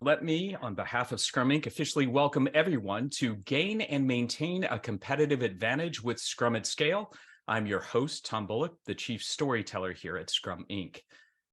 Let me, on behalf of Scrum Inc., officially welcome everyone to Gain and Maintain a Competitive Advantage with Scrum at Scale. I'm your host, Tom Bullock, the Chief Storyteller here at Scrum Inc.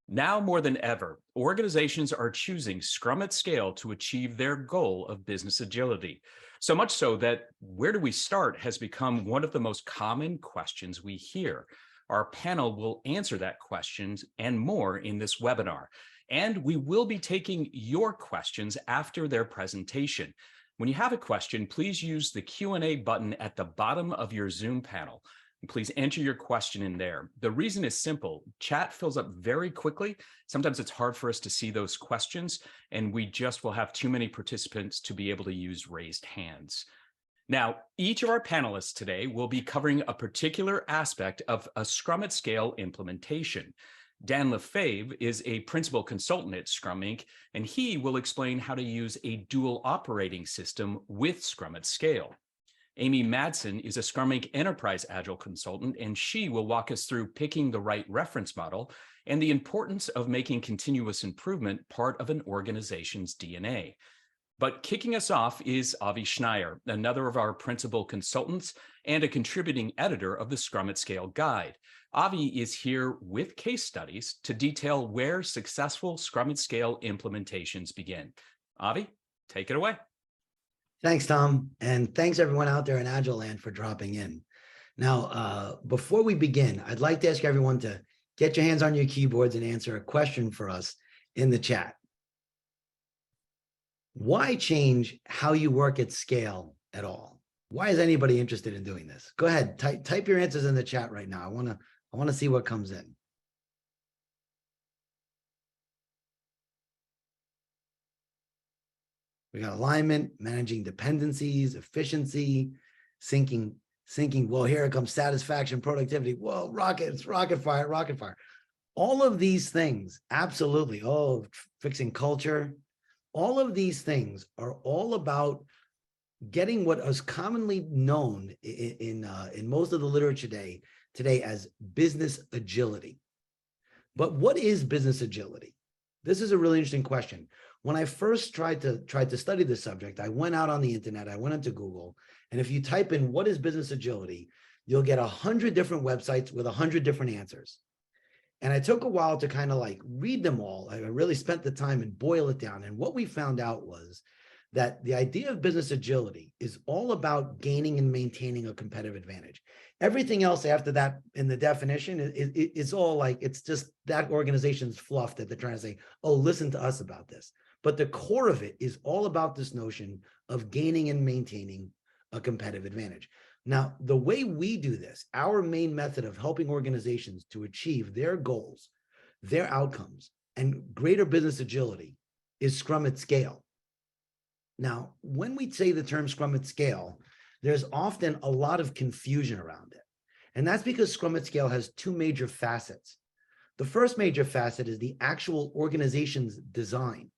Now more than ever, organizations are choosing Scrum at Scale to achieve their goal of business agility. So much so that where do we start has become one of the most common questions we hear. Our panel will answer that question and more in this webinar. And we will be taking your questions after their presentation. When you have a question, please use the Q&A button at the bottom of your Zoom panel. And please enter your question in there. The reason is simple. Chat fills up very quickly. Sometimes it's hard for us to see those questions, and we just will have too many participants to be able to use raised hands. Now, each of our panelists today will be covering a particular aspect of a Scrum at Scale implementation. Dan Lefebvre is a principal consultant at Scrum Inc., and he will explain how to use a dual operating system with Scrum at Scale. Amy Madsen is a Scrum Inc. Enterprise Agile consultant, and she will walk us through picking the right reference model and the importance of making continuous improvement part of an organization's DNA. But kicking us off is Avi Schneier, another of our principal consultants and a contributing editor of the Scrum at Scale guide. Avi is here with case studies to detail where successful Scrum at Scale implementations begin. Avi, take it away. Thanks, Tom. And thanks everyone out there in Agile Land for dropping in. Now, before we begin, I'd like to ask everyone to get your hands on your keyboards and answer a question for us in the chat. Why change how you work at scale at all? Why is anybody interested in doing this? Go ahead, type your answers in the chat right now. I want to see what comes in. We got alignment, managing dependencies, efficiency, syncing. Well, here it comes, satisfaction, productivity. Whoa, rocket fire. All of these things, absolutely. Oh, fixing culture. All of these things are all about getting what is commonly known in most of the literature today as business agility. But what is business agility? This is a really interesting question. When I first tried to study this subject, I went out on the internet, I went into Google, and if you type in what is business agility, you'll get 100 different websites with 100 different answers. And it took a while to kind of like read them all. I really spent the time and boil it down. And what we found out was that the idea of business agility is all about gaining and maintaining a competitive advantage. Everything else after that in the definition is all like, it's just that organization's fluff that they're trying to say, oh, listen to us about this. But the core of it is all about this notion of gaining and maintaining a competitive advantage. Now, the way we do this, our main method of helping organizations to achieve their goals, their outcomes, and greater business agility is Scrum at Scale. Now, when we say the term Scrum at Scale, there's often a lot of confusion around it. And that's because Scrum at Scale has two major facets. The first major facet is the actual organization's design.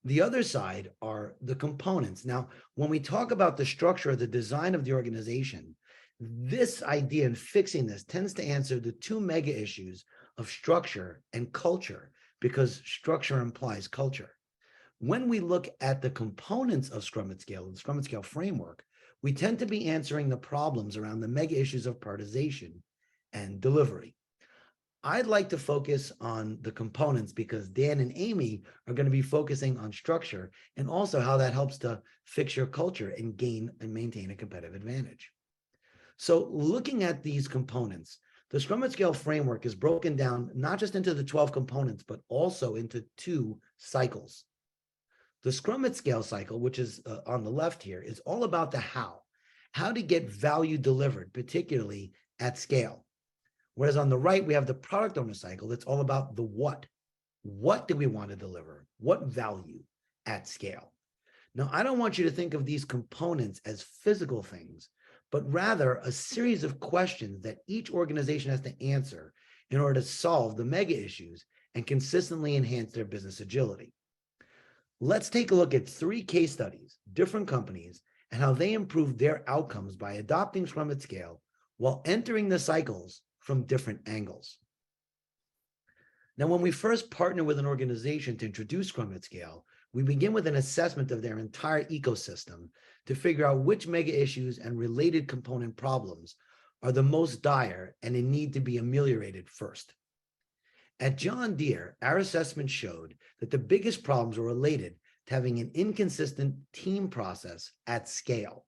The other side are the components. Now, when we talk about the structure or the design of the organization, this idea and fixing this tends to answer the two mega issues of structure and culture, because structure implies culture. When we look at the components of Scrum at Scale, the Scrum at Scale framework, we tend to be answering the problems around the mega issues of prioritization and delivery. I'd like to focus on the components because Dan and Amy are going to be focusing on structure and also how that helps to fix your culture and gain and maintain a competitive advantage. So looking at these components, the Scrum at Scale framework is broken down not just into the 12 components, but also into 2 cycles. The Scrum at Scale cycle, which is on the left here, is all about the how to get value delivered, particularly at scale. Whereas on the right, we have the product owner cycle. That's all about the what. What do we want to deliver? What value at scale? Now, I don't want you to think of these components as physical things, but rather a series of questions that each organization has to answer in order to solve the mega issues and consistently enhance their business agility. Let's take a look at 3 case studies, different companies, and how they improved their outcomes by adopting Scrum at Scale while entering the cycles from different angles. Now, when we first partner with an organization to introduce Scrum at Scale, We begin with an assessment of their entire ecosystem to figure out which mega issues and related component problems are the most dire and in need to be ameliorated first. At John Deere, our assessment showed that the biggest problems were related to having an inconsistent team process at scale.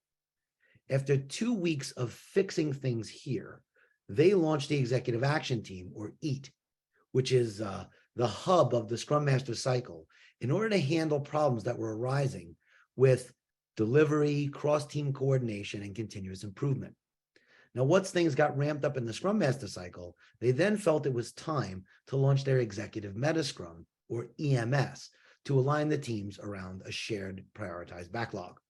After 2 weeks of fixing things here, they launched the Executive Action Team, or EAT, which is the hub of the Scrum Master cycle, in order to handle problems that were arising with delivery, cross-team coordination, and continuous improvement. Now, once things got ramped up in the Scrum Master cycle, they then felt it was time to launch their Executive Meta Scrum, or EMS, to align the teams around a shared prioritized backlog.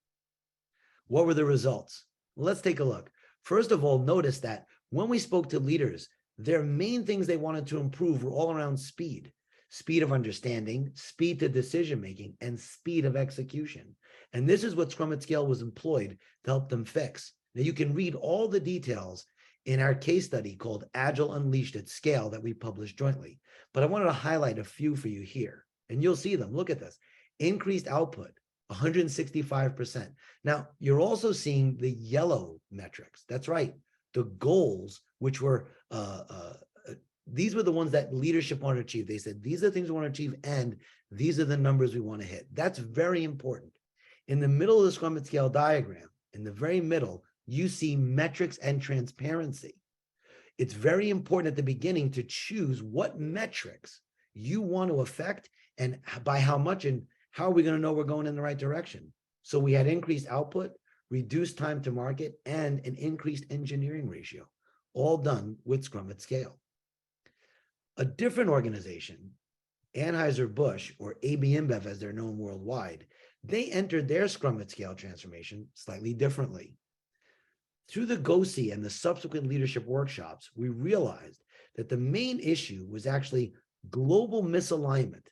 What were the results? Well, let's take a look. First of all, notice that when we spoke to leaders, their main things they wanted to improve were all around speed. Speed of understanding, speed to decision-making, and speed of execution. And this is what Scrum at Scale was employed to help them fix. Now, you can read all the details in our case study called Agile Unleashed at Scale that we published jointly. But I wanted to highlight a few for you here, and you'll see them. Look at this. Increased output, 165%. Now, you're also seeing the yellow metrics. That's right. The goals, which were, these were the ones that leadership wanted to achieve. They said, these are the things we want to achieve, and these are the numbers we want to hit. That's very important. In the middle of the Scrum at Scale diagram, in the very middle, you see metrics and transparency. It's very important at the beginning to choose what metrics you want to affect and by how much, and how are we going to know we're going in the right direction. So we had increased output, reduced time to market, and an increased engineering ratio, all done with Scrum at Scale. A different organization, Anheuser-Busch, or AB InBev as they're known worldwide, they entered their Scrum at Scale transformation slightly differently. Through the GOSI and the subsequent leadership workshops, we realized that the main issue was actually global misalignment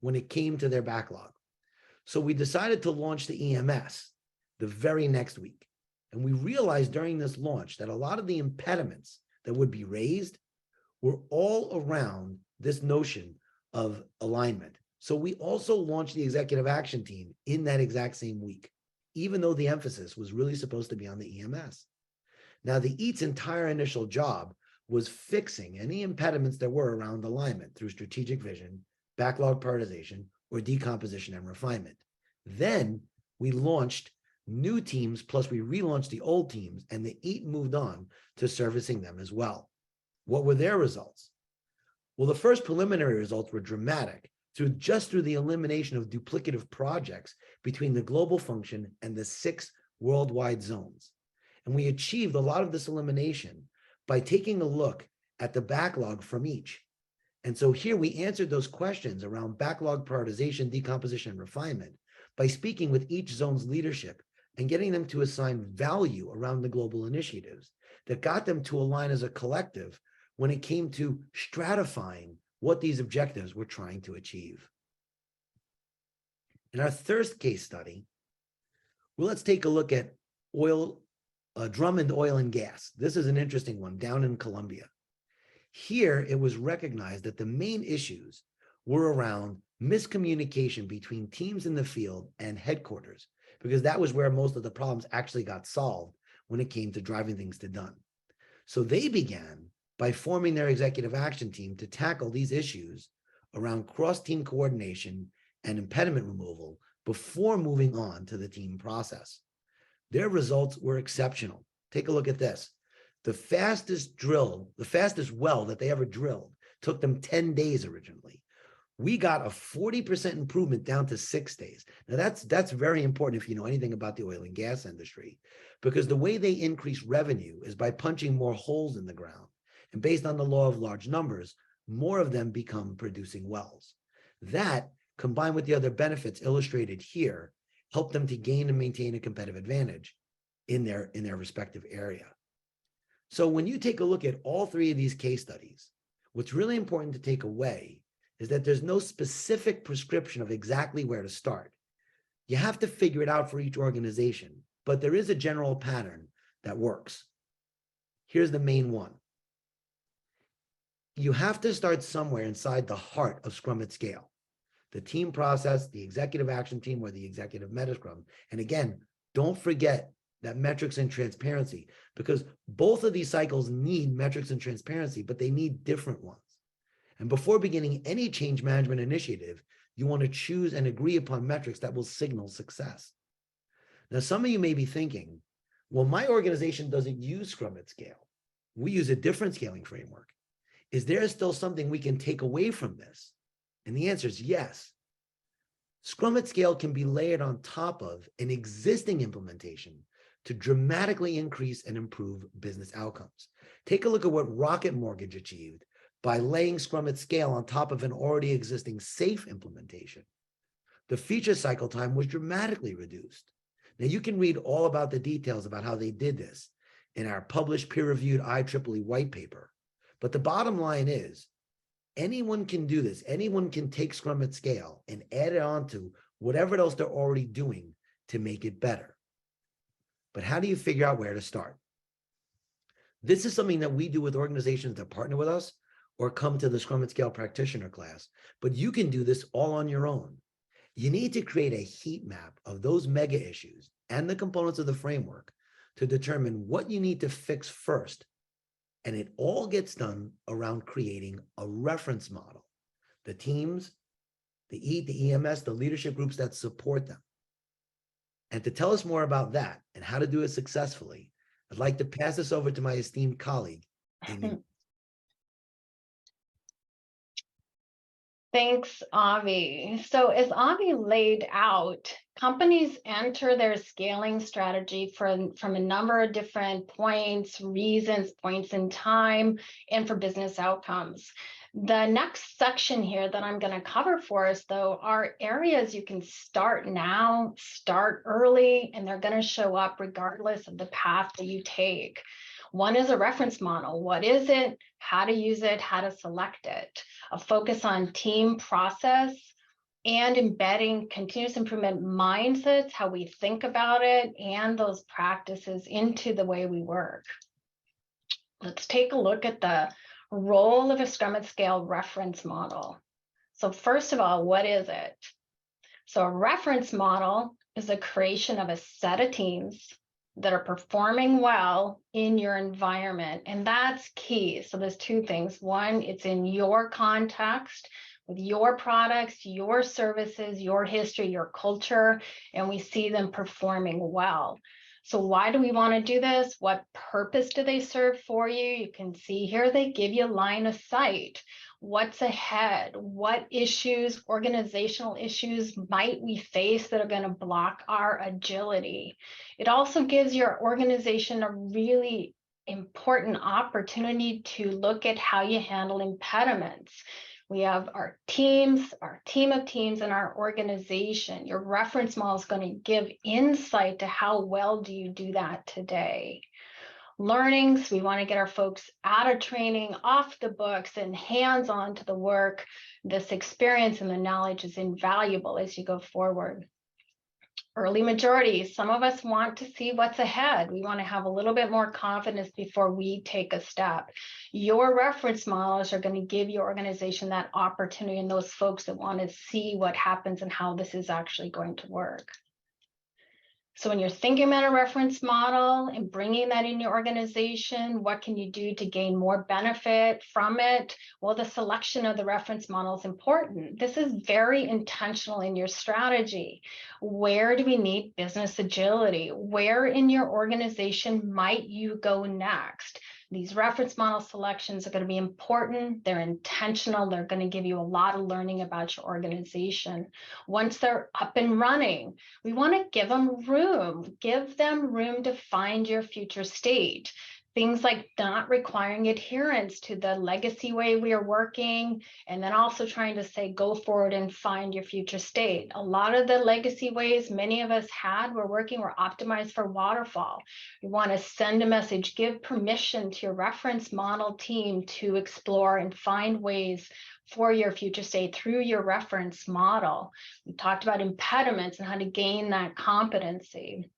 when it came to their backlog. So we decided to launch the EMS the very next week. And we realized during this launch that a lot of the impediments that would be raised were all around this notion of alignment. So we also launched the Executive Action Team in that exact same week, even though the emphasis was really supposed to be on the EMS. Now, the EAT's entire initial job was fixing any impediments there were around alignment through strategic vision, backlog prioritization, or decomposition and refinement. Then we launched new teams, plus we relaunched the old teams, and the EAT moved on to servicing them as well. What were their results? Well, the first preliminary results were dramatic through the elimination of duplicative projects between the global function and the 6 worldwide zones. And we achieved a lot of this elimination by taking a look at the backlog from each. And so here we answered those questions around backlog prioritization, decomposition, and refinement by speaking with each zone's leadership and getting them to assign value around the global initiatives that got them to align as a collective when it came to stratifying what these objectives were trying to achieve. In our third case study, well, let's take a look at Drummond Oil and Gas. This is an interesting one down in Colombia. Here, it was recognized that the main issues were around miscommunication between teams in the field and headquarters, because that was where most of the problems actually got solved when it came to driving things to done. So they began by forming their Executive Action Team to tackle these issues around cross-team coordination and impediment removal before moving on to the team process. Their results were exceptional. Take a look at this. The fastest well that they ever drilled took them 10 days originally. We got a 40% improvement down to 6 days. Now that's very important if you know anything about the oil and gas industry, because the way they increase revenue is by punching more holes in the ground. And based on the law of large numbers, more of them become producing wells. That, combined with the other benefits illustrated here, helped them to gain and maintain a competitive advantage in their respective area. So when you take a look at all 3 of these case studies, what's really important to take away is that there's no specific prescription of exactly where to start. You have to figure it out for each organization, but there is a general pattern that works. Here's the main one. You have to start somewhere inside the heart of Scrum at Scale. the team process, the executive action team, or the executive meta scrum. And again, don't forget that metrics and transparency, because both of these cycles need metrics and transparency, but they need different ones. And before beginning any change management initiative, you want to choose and agree upon metrics that will signal success. Now, some of you may be thinking, well, my organization doesn't use Scrum at Scale. We use a different scaling framework. Is there still something we can take away from this? And the answer is yes. Scrum at Scale can be layered on top of an existing implementation to dramatically increase and improve business outcomes. Take a look at what Rocket Mortgage achieved by laying Scrum at Scale on top of an already existing SAFe implementation. The feature cycle time was dramatically reduced. Now, you can read all about the details about how they did this in our published peer-reviewed IEEE white paper. But the bottom line is, anyone can do this. Anyone can take Scrum at Scale and add it on to whatever else they're already doing to make it better. But how do you figure out where to start? This is something that we do with organizations that partner with us or come to the Scrum at Scale practitioner class, but you can do this all on your own. You need to create a heat map of those mega issues and the components of the framework to determine what you need to fix first. And it all gets done around creating a reference model. The teams, the EMS, the leadership groups that support them. And to tell us more about that and how to do it successfully, I'd like to pass this over to my esteemed colleague, Amy. Thanks, Avi. So as Avi laid out, companies enter their scaling strategy from a number of different points, reasons, points in time, and for business outcomes. The next section here that I'm going to cover for us, though, are areas you can start now, start early, and they're going to show up regardless of the path that you take. One is a reference model. What is it? How to use it? How to select it? A focus on team process and embedding continuous improvement mindsets, how we think about it, and those practices into the way we work. Let's take a look at the role of a Scrum at Scale reference model. So first of all, what is it? So a reference model is a creation of a set of teams that are performing well in your environment. And that's key. So there's two things. One, it's in your context with your products, your services, your history, your culture, and we see them performing well. So why do we want to do this? What purpose do they serve for you? You can see here they give you line of sight. What's ahead? What issues, organizational issues might we face that are going to block our agility? It also gives your organization a really important opportunity to look at how you handle impediments. We have our teams, our team of teams, and our organization. Your reference model is going to give insight to how well do you do that today. Learnings, we want to get our folks out of training, off the books, and hands-on to the work. This experience and the knowledge is invaluable as you go forward. Early majority, some of us want to see what's ahead. We want to have a little bit more confidence before we take a step. Your reference models are going to give your organization that opportunity and those folks that want to see what happens and how this is actually going to work. So when you're thinking about a reference model and bringing that in your organization, what can you do to gain more benefit from it? Well, the selection of the reference model is important. This is very intentional in your strategy. Where do we need business agility? Where in your organization might you go next? These reference model selections are going to be important. They're intentional. They're going to give you a lot of learning about your organization. Once they're up and running, we want to give them room. Give them room to find your future state. Things like not requiring adherence to the legacy way we are working, and then also trying to say, go forward and find your future state. A lot of the legacy ways many of us were optimized for waterfall. You want to send a message, give permission to your reference model team to explore and find ways for your future state through your reference model. We talked about impediments and how to gain that competency.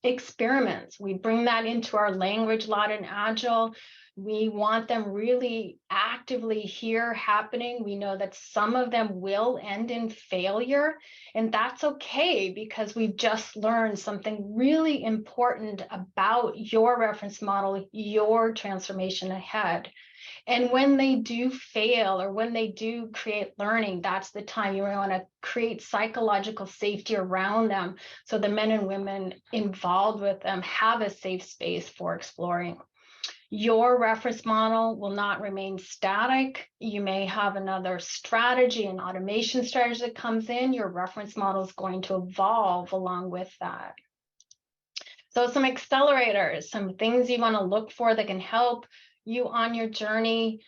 Experiments, we bring that into our language a lot in Agile. We want them really actively here happening. We know that some of them will end in failure, and that's okay because we've just learned something really important about your reference model, your transformation ahead. And when they do fail or when they do create learning, that's the time you want to create psychological safety around them so the men and women involved with them have a safe space for exploring. Your reference model will not remain static. You may have another strategy, an automation strategy that comes in. Your reference model is going to evolve along with that. So some accelerators, some things you want to look for that can help you on your journey.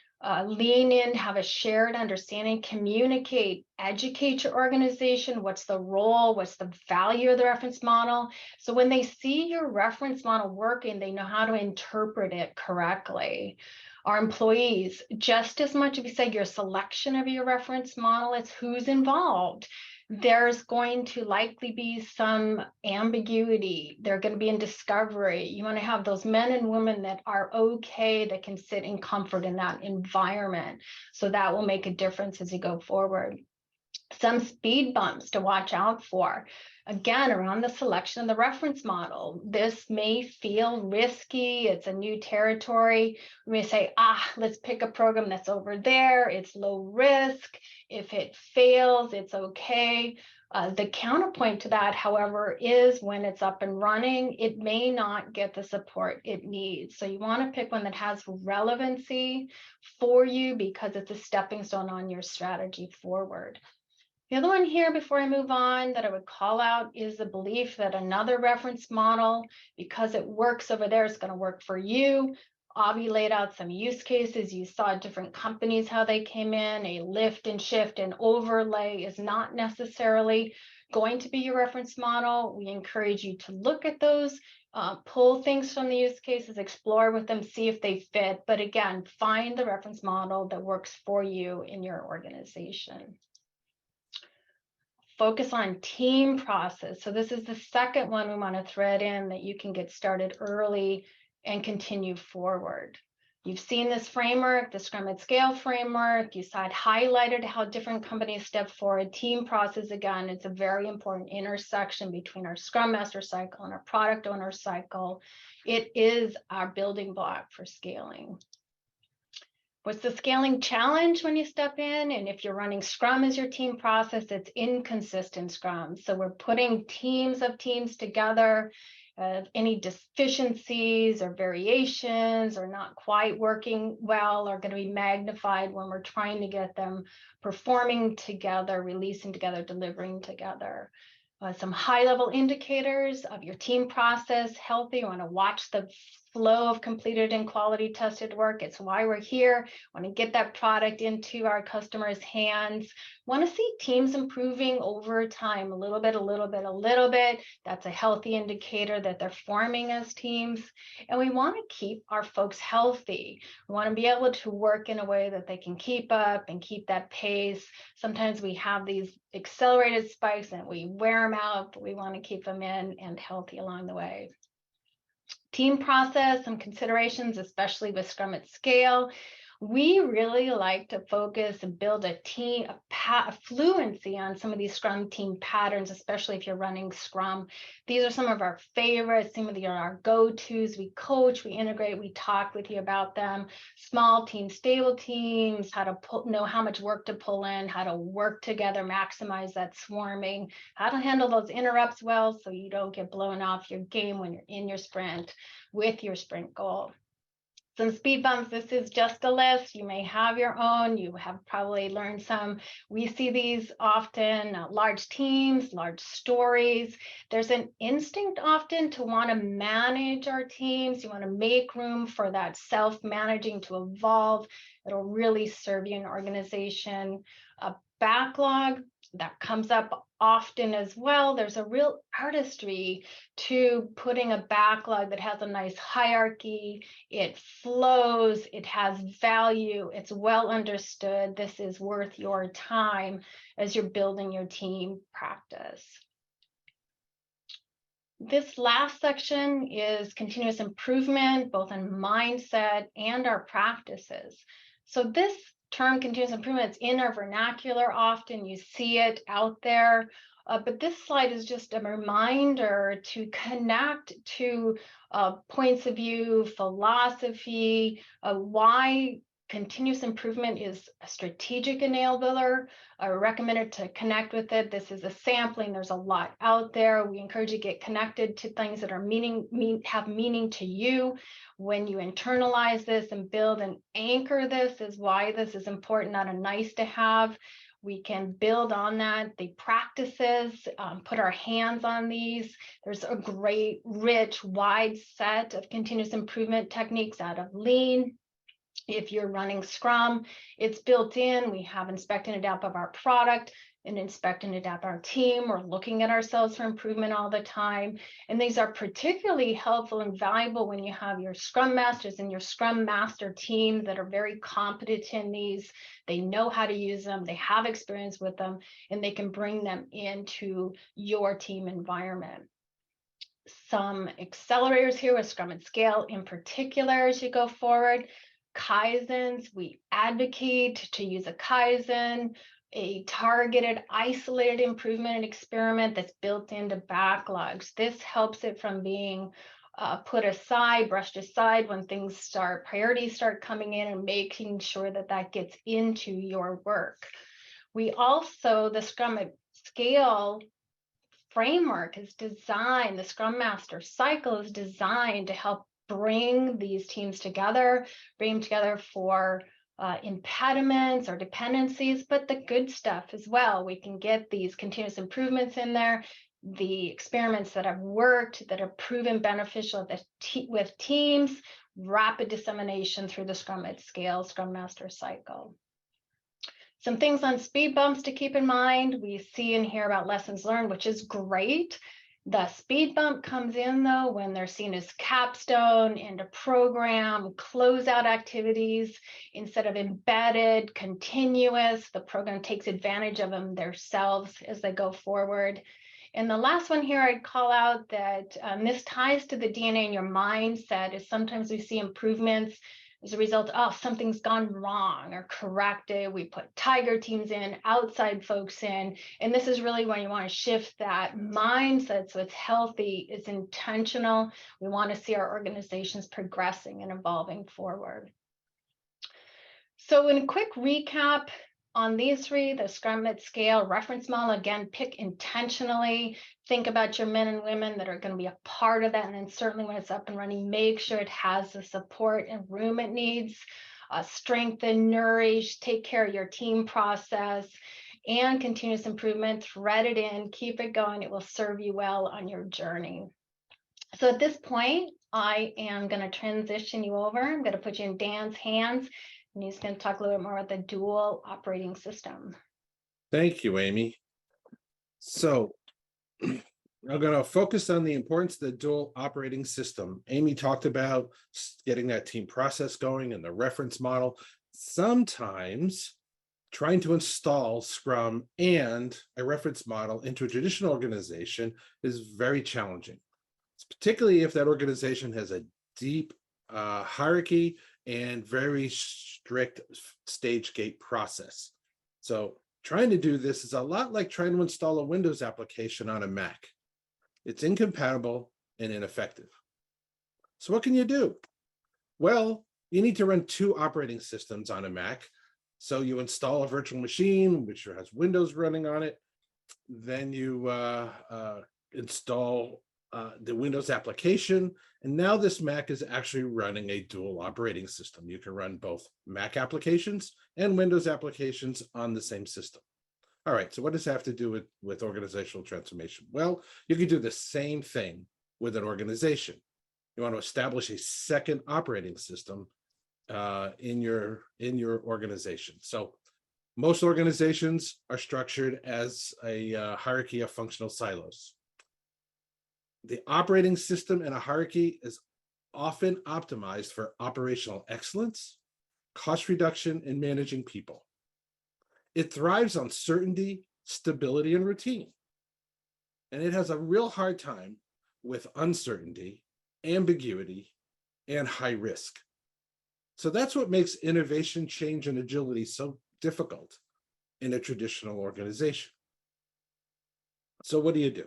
Lean in, have a shared understanding, communicate, educate your organization. What's the role? What's the value of the reference model? So when they see your reference model working, they know how to interpret it correctly. Our employees, just as much if you say your selection of your reference model, it's who's involved. There's going to likely be some ambiguity. They're going to be in discovery. You want to have those men and women that are okay, that can sit in comfort in that environment. So that will make a difference as you go forward. Some speed bumps to watch out for. Again, around the selection of the reference model. This may feel risky. It's a new territory. We may say, let's pick a program that's over there. It's low risk. If it fails, it's okay. The counterpoint to that, however, is when it's up and running, it may not get the support it needs. So you want to pick one that has relevancy for you because it's a stepping stone on your strategy forward. The other one here before I move on that I would call out is the belief that another reference model, because it works over there, is going to work for you. Avi laid out some use cases. You saw different companies, how they came in. A lift and shift and overlay is not necessarily going to be your reference model. We encourage you to look at those, pull things from the use cases, explore with them, see if they fit. But again, find the reference model that works for you in your organization. Focus on team process. So this is the second one we want to thread in that you can get started early and continue forward. You've seen this framework, the Scrum Scale framework. You saw it highlighted how different companies step forward. Team process, again, it's a very important intersection between our Scrum Master cycle and our product owner cycle. It is our building block for scaling. What's the scaling challenge when you step in? And if you're running Scrum as your team process, it's inconsistent Scrum. So we're putting teams of teams together. Any deficiencies or variations or not quite working well are going to be magnified when we're trying to get them performing together, releasing together, delivering together. Some high-level indicators of your team process, healthy. You want to watch the flow of completed and quality tested work. It's why we're here. Want to get that product into our customers' hands. Want to see teams improving over time, a little bit, a little bit, a little bit. That's a healthy indicator that they're forming as teams. And we want to keep our folks healthy. We want to be able to work in a way that they can keep up and keep that pace. Sometimes we have these accelerated spikes and we wear them out, but we want to keep them in and healthy along the way. Team process, some considerations, especially with Scrum at Scale. We really like to focus and build a team, a fluency on some of these Scrum team patterns, especially if you're running Scrum. These are some of our favorites. Some of these are our go-tos. We coach, we integrate, we talk with you about them. Small teams, stable teams, how to know how much work to pull in, how to work together, maximize that swarming, how to handle those interrupts well so you don't get blown off your game when you're in your sprint with your sprint goal. Some speed bumps, this is just a list. You may have your own. You have probably learned some. We see these often, large teams, large stories. There's an instinct often to want to manage our teams. You want to make room for that self-managing to evolve. It'll really serve you in an organization. A backlog, that comes up often as well. There's a real artistry to putting a backlog that has a nice hierarchy. It flows, it has value, it's well understood. This is worth your time as you're building your team practice. This last section is continuous improvement, both in mindset and our practices. So this term continuous improvement is in our vernacular often. You see it out there. But this slide is just a reminder to connect to points of view, philosophy, why continuous improvement is a strategic enabler. I recommend it to connect with it. This is a sampling. There's a lot out there. We encourage you to get connected to things that are have meaning to you. When you internalize this and build and anchor this is why this is important, not a nice to have. We can build on that. The practices, put our hands on these. There's a great, rich, wide set of continuous improvement techniques out of Lean. If you're running Scrum, it's built in. We have inspect and adapt of our product and inspect and adapt our team. We're looking at ourselves for improvement all the time. And these are particularly helpful and valuable when you have your Scrum Masters and your Scrum Master team that are very competent in these. They know how to use them. They have experience with them, and they can bring them into your team environment. Some accelerators here with Scrum and Scale in particular as you go forward. Kaizens, we advocate to use a Kaizen, a targeted, isolated improvement and experiment that's built into backlogs. This helps it from being put aside, brushed aside when priorities start coming in, and making sure that that gets into your work. We also, the Scrum Scale framework is designed, the Scrum Master cycle is designed to help bring these teams together, bring them together for impediments or dependencies, but the good stuff as well. We can get these continuous improvements in there, the experiments that have worked, that have proven beneficial with teams, rapid dissemination through the Scrum at Scale, Scrum Master cycle. Some things on speed bumps to keep in mind. We see in here about lessons learned, which is great. The speed bump comes in, though, when they're seen as capstone and a program, closeout activities instead of embedded, continuous. The program takes advantage of them themselves as they go forward. And the last one here I'd call out that this ties to the DNA in your mindset is sometimes we see improvements as a result of something's gone wrong or corrected. We put tiger teams in, outside folks in, and this is really when you want to shift that mindset so it's healthy, it's intentional. We want to see our organizations progressing and evolving forward. So in a quick recap, on these three, the Scrum at Scale reference model, again, pick intentionally, think about your men and women that are going to be a part of that. And then certainly when it's up and running, make sure it has the support and room it needs. Strengthen, nourish, take care of your team process, and continuous improvement, thread it in, keep it going. It will serve you well on your journey. So at this point, I am going to transition you over. I'm going to put you in Dan's hands. And he's going to talk a little bit more about the dual operating system. Thank you, Amy. So I'm going to focus on the importance of the dual operating system. Amy talked about getting that team process going and the reference model. Sometimes trying to install Scrum and a reference model into a traditional organization is very challenging, particularly if that organization has a deep hierarchy and very strict stage gate process. So trying to do this is a lot like trying to install a Windows application on a Mac. It's incompatible and ineffective. So what can you do? Well, you need to run two operating systems on a Mac. So you install a virtual machine, which has Windows running on it. Then you install the Windows application, and now this Mac is actually running a dual operating system. You can run both Mac applications and Windows applications on the same system. All right, so what does that have to do with organizational transformation? Well, you can do the same thing with an organization. You want to establish a second operating system in your organization. So most organizations are structured as a hierarchy of functional silos. The operating system in a hierarchy is often optimized for operational excellence, cost reduction, and managing people. It thrives on certainty, stability, and routine. And it has a real hard time with uncertainty, ambiguity, and high risk. So that's what makes innovation, change, and agility so difficult in a traditional organization. So what do?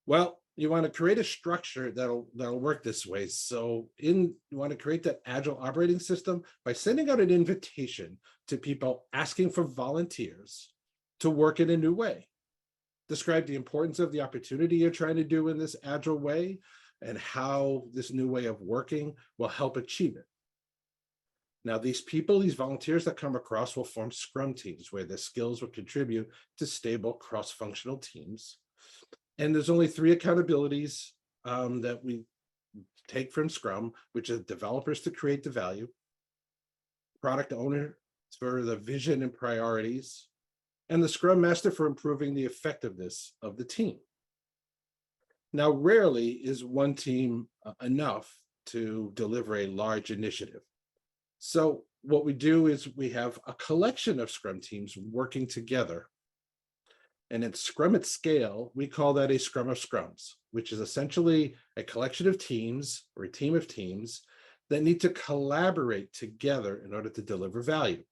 Well, you want to create a structure that'll work this way. So you want to create that agile operating system by sending out an invitation to people asking for volunteers to work in a new way. Describe the importance of the opportunity you're trying to do in this agile way and how this new way of working will help achieve it. Now, these volunteers that come across will form Scrum teams where their skills will contribute to stable cross-functional teams. And there's only 3 accountabilities that we take from Scrum, which is developers to create the value, product owner for the vision and priorities, and the Scrum Master for improving the effectiveness of the team. Now, rarely is one team enough to deliver a large initiative. So what we do is we have a collection of Scrum teams working together. And in Scrum at Scale, we call that a Scrum of Scrums, which is essentially a collection of teams or a team of teams that need to collaborate together in order to deliver value.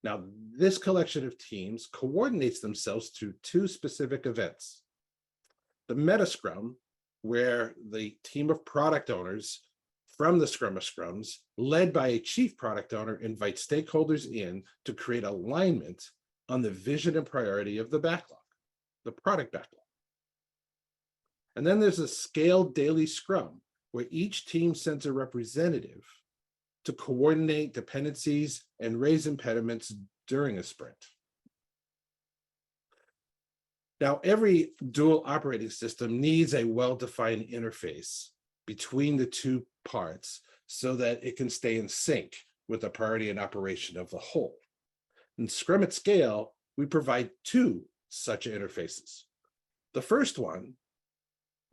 Now, this collection of teams coordinates themselves to 2 specific events. The Meta Scrum, where the team of product owners from the Scrum of Scrums, led by a chief product owner, invite stakeholders in to create alignment on the vision and priority of the backlog, the product backlog. And then there's a scaled daily Scrum, where each team sends a representative to coordinate dependencies and raise impediments during a sprint. Now, every dual operating system needs a well-defined interface between the 2 parts so that it can stay in sync with the priority and operation of the whole. In Scrum at Scale, we provide 2 such interfaces. The first one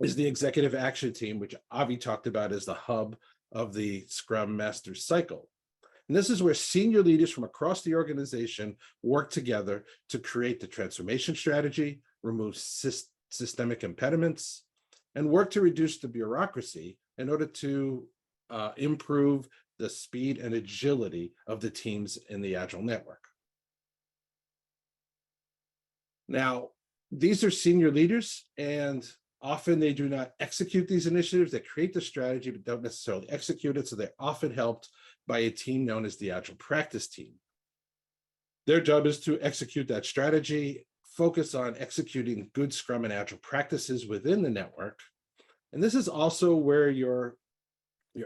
is the executive action team, which Avi talked about as the hub of the Scrum Master cycle. And this is where senior leaders from across the organization work together to create the transformation strategy, remove systemic impediments, and work to reduce the bureaucracy in order to improve the speed and agility of the teams in the Agile network. Now, these are senior leaders, and often they do not execute these initiatives. They create the strategy, but don't necessarily execute it. So they're often helped by a team known as the Agile Practice Team. Their job is to execute that strategy, focus on executing good Scrum and Agile practices within the network. And this is also where your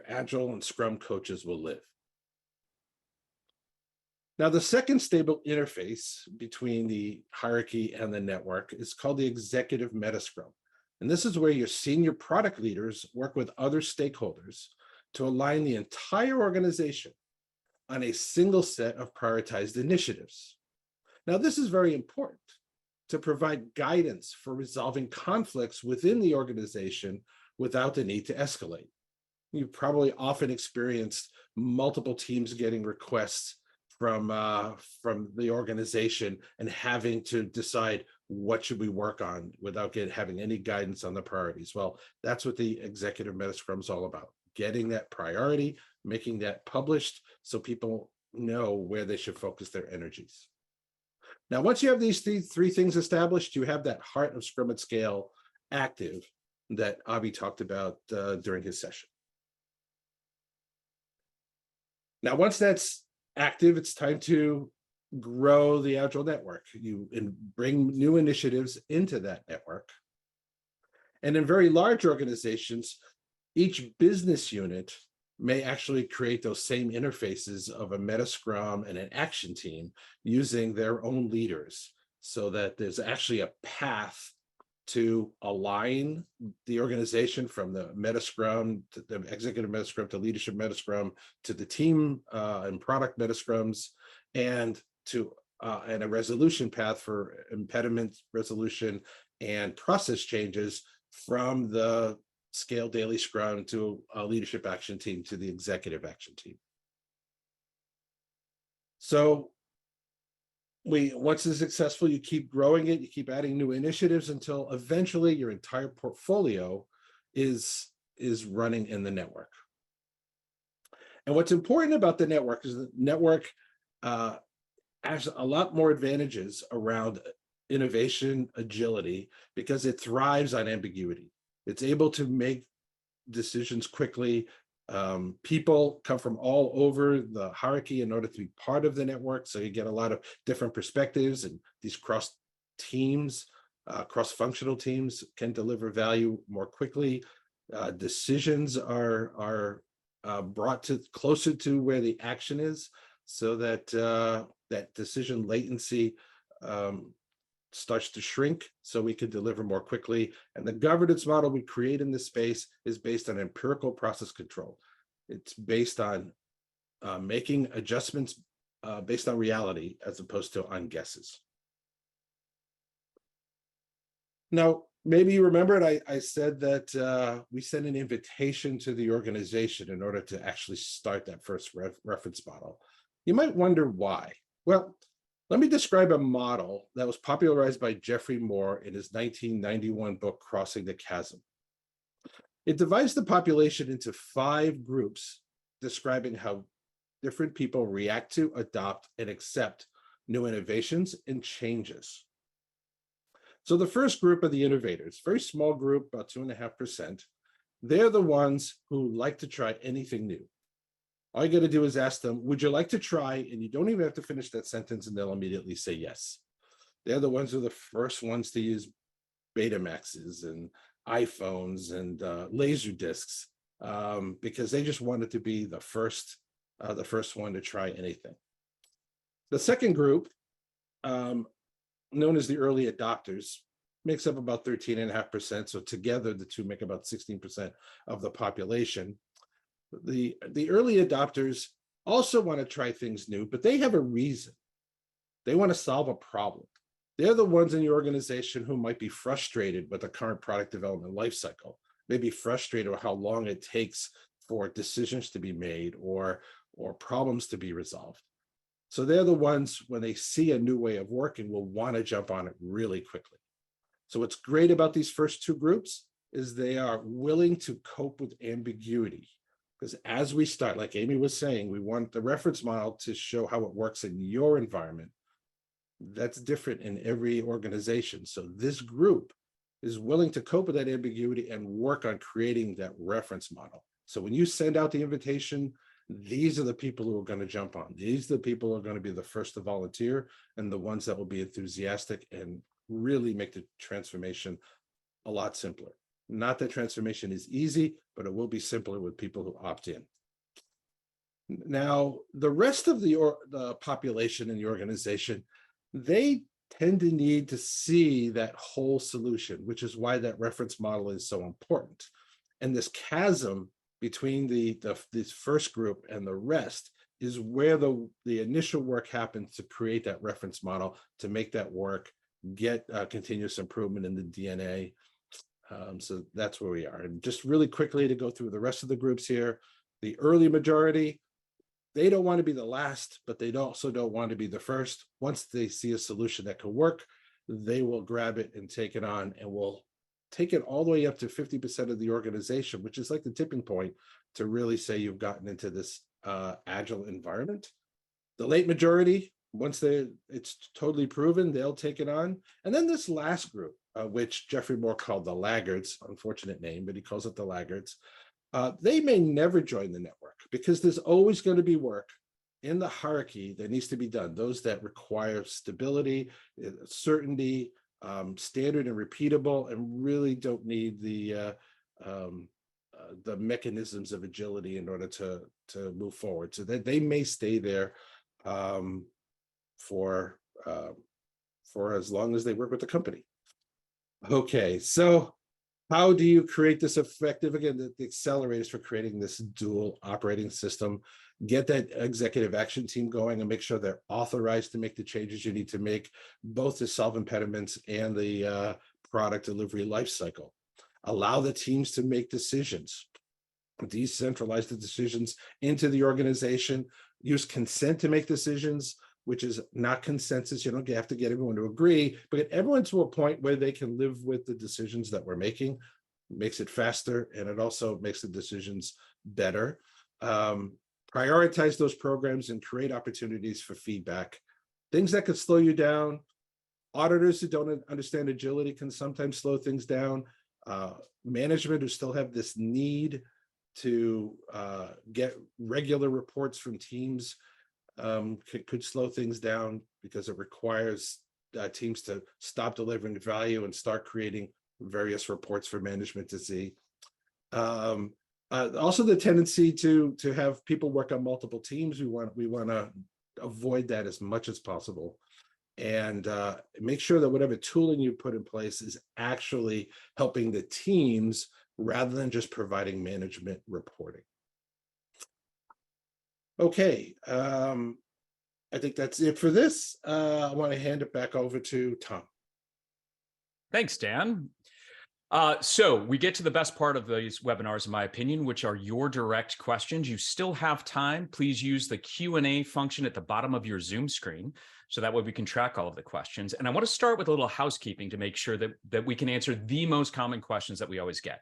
Agile and Scrum coaches will live. Now, the second stable interface between the hierarchy and the network is called the executive meta Scrum. And this is where your senior product leaders work with other stakeholders to align the entire organization on a single set of prioritized initiatives. Now, this is very important to provide guidance for resolving conflicts within the organization without the need to escalate. You've probably often experienced multiple teams getting requests from the organization and having to decide what should we work on without having any guidance on the priorities. Well, that's what the executive meta Scrum is all about, getting that priority, making that published so people know where they should focus their energies. Now, once you have these 3 things established, you have that heart of Scrum at Scale active that Avi talked about during his session. Now, once that's active, it's time to grow the Agile network. You bring new initiatives into that network. And in very large organizations, each business unit may actually create those same interfaces of a meta Scrum and an action team using their own leaders, so that there's actually a path to align the organization from the meta Scrum to the executive meta Scrum to leadership meta Scrum to the team and product meta Scrums, and a resolution path for impediment resolution and process changes from the Scale Daily Scrum to a leadership action team to the executive action team. So once it's successful, you keep growing it, you keep adding new initiatives until eventually your entire portfolio is running in the network. And what's important about the network is the network has a lot more advantages around innovation, agility, because it thrives on ambiguity. It's able to make decisions quickly. People come from all over the hierarchy in order to be part of the network. So you get a lot of different perspectives, and these cross teams, cross-functional teams can deliver value more quickly. Decisions are brought to closer to where the action is, so that that decision latency starts to shrink, so we can deliver more quickly. And the governance model we create in this space is based on empirical process control. It's based on making adjustments based on reality as opposed to on guesses. Now, maybe you remembered I said that we send an invitation to the organization in order to actually start that first reference model. You might wonder why. Well, let me describe a model that was popularized by Geoffrey Moore in his 1991 book, Crossing the Chasm. It divides the population into 5 groups, describing how different people react to, adopt, and accept new innovations and changes. So the first group are the innovators, very small group, about 2.5%. They're the ones who like to try anything new. All you got to do is ask them, would you like to try? And you don't even have to finish that sentence and they'll immediately say yes. They're the ones who are the first ones to use Betamaxes and iPhones and laser discs because they just wanted to be the first one to try anything. The second group, known as the early adopters, makes up about 13.5%. So together, the two make about 16% of the population. The early adopters also want to try things new, but they have a reason. They want to solve a problem. They're the ones in your organization who might be frustrated with the current product development lifecycle, maybe frustrated with how long it takes for decisions to be made or problems to be resolved. So they're the ones, when they see a new way of working, will want to jump on it really quickly. So what's great about these first 2 groups is they are willing to cope with ambiguity. Because as we start, like Amy was saying, we want the reference model to show how it works in your environment. That's different in every organization. So this group is willing to cope with that ambiguity and work on creating that reference model. So when you send out the invitation, these are the people who are going to jump on. These are the people who are going to be the first to volunteer and the ones that will be enthusiastic and really make the transformation a lot simpler. Not that transformation is easy, but it will be simpler with people who opt in. Now, the rest of the population in the organization, they tend to need to see that whole solution, which is why that reference model is so important. And this chasm between this first group and the rest is where the initial work happens to create that reference model, to make that work, get continuous improvement in the DNA. So that's where we are. And just really quickly to go through the rest of the groups here, the early majority, they don't want to be the last, but they also don't want to be the first. Once they see a solution that can work, they will grab it and take it on, and will take it all the way up to 50% of the organization, which is like the tipping point to really say you've gotten into this agile environment. The late majority, once it's totally proven, they'll take it on. And then this last group, which Geoffrey Moore called the laggards, unfortunate name, but he calls it the laggards. They may never join the network because there's always going to be work in the hierarchy that needs to be done. Those that require stability, certainty, standard and repeatable, and really don't need the mechanisms of agility in order to move forward. So that they may stay there for as long as they work with the company. Okay, so how do you create this effective? Again, the accelerators for creating this dual operating system, get that executive action team going and make sure they're authorized to make the changes you need to make, both to solve impediments and the product delivery lifecycle. Allow the teams to make decisions, decentralize the decisions into the organization, use consent to make decisions, which is not consensus. You don't have to get everyone to agree, but get everyone to a point where they can live with the decisions that we're making. It makes it faster, and it also makes the decisions better. Prioritize those programs and create opportunities for feedback. Things that could slow you down. Auditors who don't understand agility can sometimes slow things down. Management who still have this need to get regular reports from teams could slow things down, because it requires teams to stop delivering value and start creating various reports for management to see. Also, the tendency to have people work on multiple teams. We want to avoid that as much as possible, and make sure that whatever tooling you put in place is actually helping the teams rather than just providing management reporting. Okay, I think that's it for this. I want to hand it back over to Tom. Thanks, Dan. So we get to the best part of these webinars, in my opinion, which are your direct questions. You still have time. Please use the Q&A function at the bottom of your Zoom screen, so that way we can track all of the questions. And I want to start with a little housekeeping to make sure that we can answer the most common questions that we always get.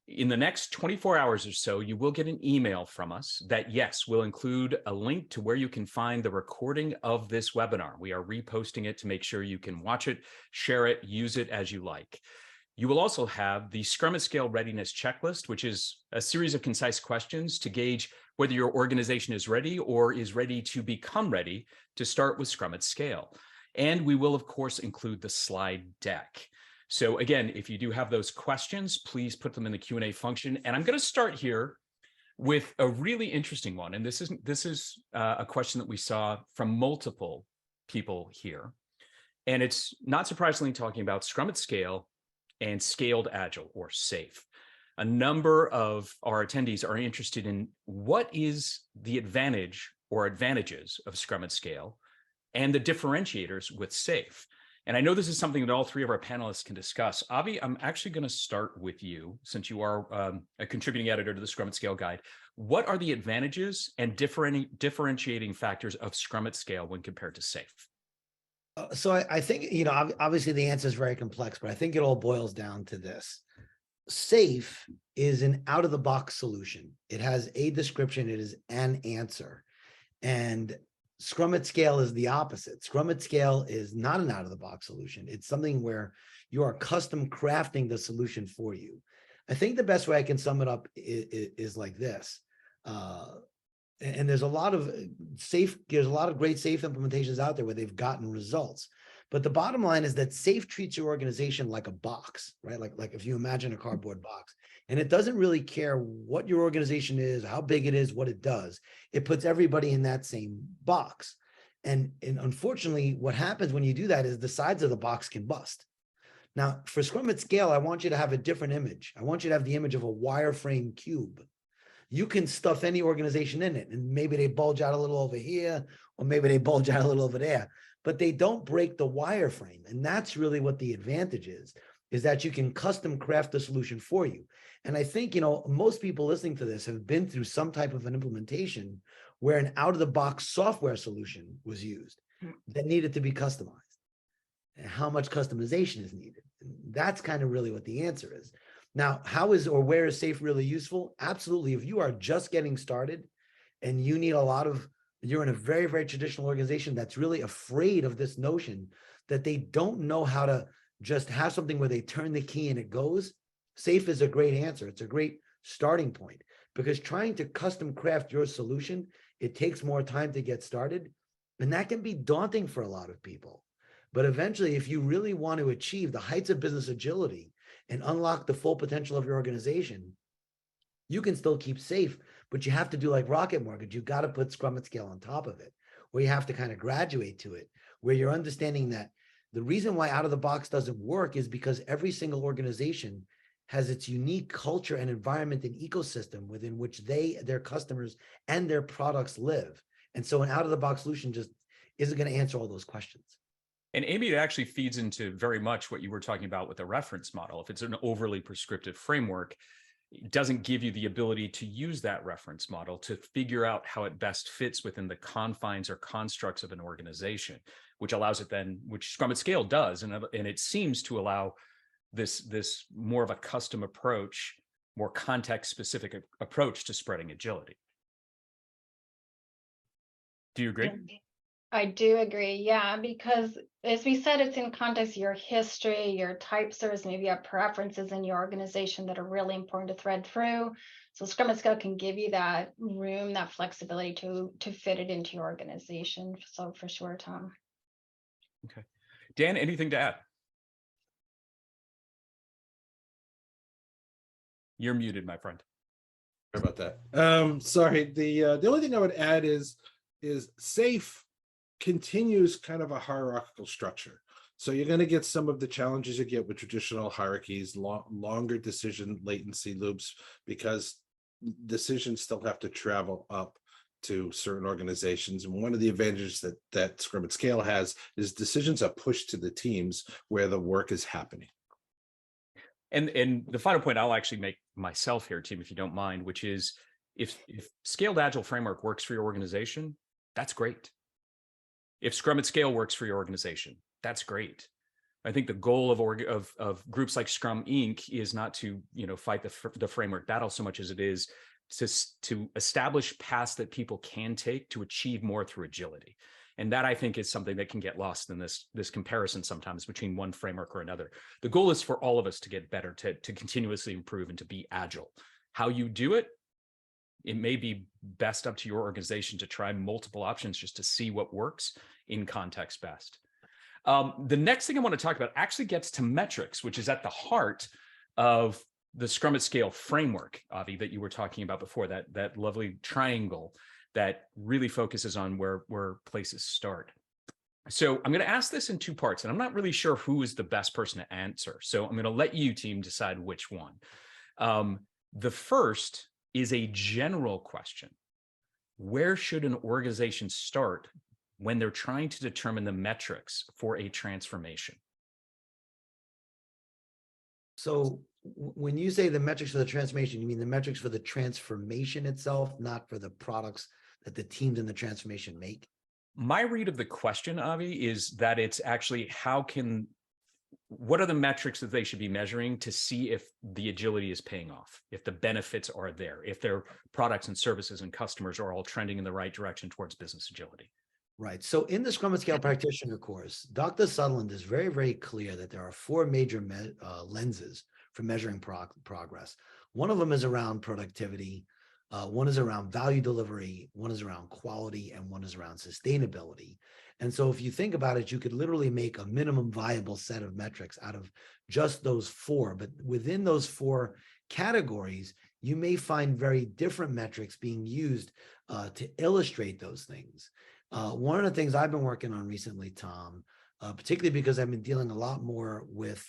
In the next 24 hours or so, you will get an email from us that, yes, will include a link to where you can find the recording of this webinar. We are reposting it to make sure you can watch it, share it, use it as you like. You will also have the Scrum at Scale Readiness Checklist, which is a series of concise questions to gauge whether your organization is ready or is ready to become ready to start with Scrum at Scale. And we will, of course, include the slide deck. So again, if you do have those questions, please put them in the Q&A function. And I'm going to start here with a really interesting one. And this is a question that we saw from multiple people here. And it's not surprisingly talking about Scrum at Scale and Scaled Agile, or SAFe. A number of our attendees are interested in what is the advantage or advantages of Scrum at Scale and the differentiators with SAFe. And I know this is something that all three of our panelists can discuss. Avi, I'm actually going to start with you, since you are a contributing editor to the Scrum at Scale guide. What are the advantages and differentiating factors of Scrum at Scale when compared to SAFe? So I think, obviously the answer is very complex, but I think it all boils down to this. SAFe is an out-of-the-box solution. It has a description. It is an answer. And Scrum at Scale is the opposite. Scrum at Scale is not an out-of-the-box solution. It's something where you are custom crafting the solution for you. I think the best way I can sum it up is like this. And there's a lot of great SAFe implementations out there where they've gotten results. But the bottom line is that SAFe treats your organization like a box, right? Like if you imagine a cardboard box, and it doesn't really care what your organization is, how big it is, what it does. It puts everybody in that same box. And unfortunately, what happens when you do that is the sides of the box can bust. Now, for Scrum at Scale, I want you to have a different image. I want you to have the image of a wireframe cube. You can stuff any organization in it, and maybe they bulge out a little over here, or maybe they bulge out a little over there, but they don't break the wireframe. And that's really what the advantage is that you can custom craft the solution for you. And I think, most people listening to this have been through some type of an implementation where an out-of-the-box software solution was used that needed to be customized. And how much customization is needed? And that's kind of really what the answer is. Now, where is SAFe really useful? Absolutely. If you are just getting started and you need you're in a very, very traditional organization that's really afraid of this notion that they don't know how to just have something where they turn the key and it goes, SAFe is a great answer. It's a great starting point, because trying to custom craft your solution, it takes more time to get started. And that can be daunting for a lot of people. But eventually, if you really want to achieve the heights of business agility and unlock the full potential of your organization, you can still keep SAFe, but you have to do like Rocket Mortgage. You got to put Scrum at Scale on top of it, where you have to kind of graduate to it, where you're understanding that the reason why out of the box doesn't work is because every single organization has its unique culture and environment and ecosystem within which their customers and their products live. And so an out of the box solution just isn't going to answer all those questions. And Amy, it actually feeds into very much what you were talking about with the reference model. If it's an overly prescriptive framework, it doesn't give you the ability to use that reference model to figure out how it best fits within the confines or constructs of an organization, which allows it then, which Scrum at Scale does, and it seems to allow this more of a custom approach, more context-specific approach to spreading agility. Do you agree? I do agree, yeah, because as we said, it's in context, your history, your type service, maybe you have preferences in your organization that are really important to thread through. So Scrum at Scale can give you that room, that flexibility to fit it into your organization. So for sure, Tom. Okay. Dan, anything to add? You're muted, my friend. Sorry about that. Sorry. The only thing I would add is SAFe continues kind of a hierarchical structure. So you're going to get some of the challenges you get with traditional hierarchies, longer decision latency loops, because decisions still have to travel up to certain organizations. And one of the advantages that Scrum at Scale has is decisions are pushed to the teams where the work is happening. And the final point I'll actually make myself here, team, if you don't mind, which is if Scaled Agile Framework works for your organization, that's great. If Scrum at Scale works for your organization, that's great. I think the goal of groups like Scrum Inc. is not to fight the framework battle so much as it is to establish paths that people can take to achieve more through agility. And that, I think, is something that can get lost in this comparison sometimes between one framework or another. The goal is for all of us to get better, to continuously improve and to be agile. How you do it, it may be best up to your organization to try multiple options just to see what works in context best. The next thing I want to talk about actually gets to metrics, which is at the heart of the Scrum at Scale framework, Avi, that you were talking about before, that lovely triangle that really focuses on where places start. So I'm going to ask this in two parts, and I'm not really sure who is the best person to answer. So I'm going to let you, team, decide which one. The first is a general question. Where should an organization start when they're trying to determine the metrics for a transformation? So when you say the metrics for the transformation, you mean the metrics for the transformation itself, not for the products that the teams in the transformation make? My read of the question, Avi, is that it's actually what are the metrics that they should be measuring to see if the agility is paying off, if the benefits are there, if their products and services and customers are all trending in the right direction towards business agility. Right. So in the Scrum at Scale practitioner course, Dr. Sutherland is very, very clear that there are four major lenses for measuring progress. One of them is around productivity. One is around value delivery. One is around quality, and one is around sustainability. And so if you think about it, you could literally make a minimum viable set of metrics out of just those four. But within those four categories, you may find very different metrics being used to illustrate those things. One of the things I've been working on recently, Tom, particularly because I've been dealing a lot more with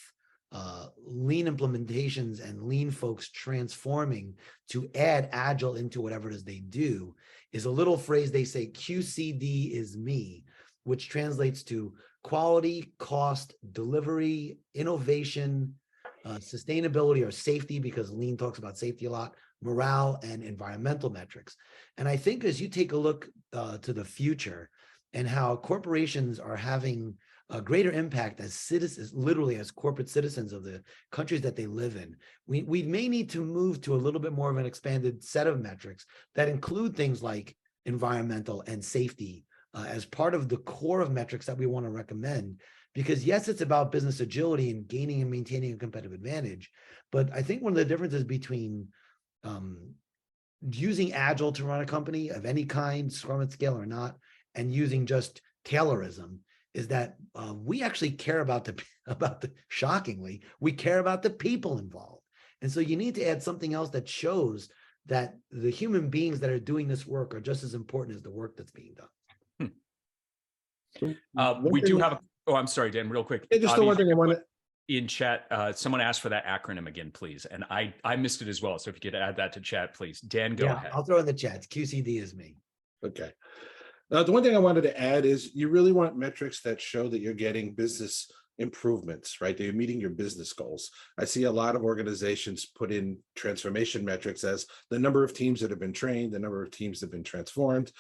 lean implementations and lean folks transforming to add agile into whatever it is they do, is a little phrase they say, QCD is me, which translates to quality, cost, delivery, innovation, sustainability or safety, because lean talks about safety a lot, morale, and environmental metrics. And I think as you take a look to the future and how corporations are having a greater impact as citizens, literally as corporate citizens of the countries that they live in, we may need to move to a little bit more of an expanded set of metrics that include things like environmental and safety as part of the core of metrics that we want to recommend. Because yes, it's about business agility and gaining and maintaining a competitive advantage. But I think one of the differences between using Agile to run a company of any kind, Scrum at Scale or not, and using just Taylorism is that we actually care about shockingly, we care about the people involved. And so you need to add something else that shows that the human beings that are doing this work are just as important as the work that's being done. We do have oh, I'm sorry, Dan, real quick. Just the one thing I want to in chat, someone asked for that acronym again, please. And I missed it as well. So if you could add that to chat, please. Dan, go ahead. I'll throw in the chat. QCD is me. Okay. The one thing I wanted to add is you really want metrics that show that you're getting business improvements, right? They're meeting your business goals. I see a lot of organizations put in transformation metrics as the number of teams that have been trained, the number of teams that have been transformed.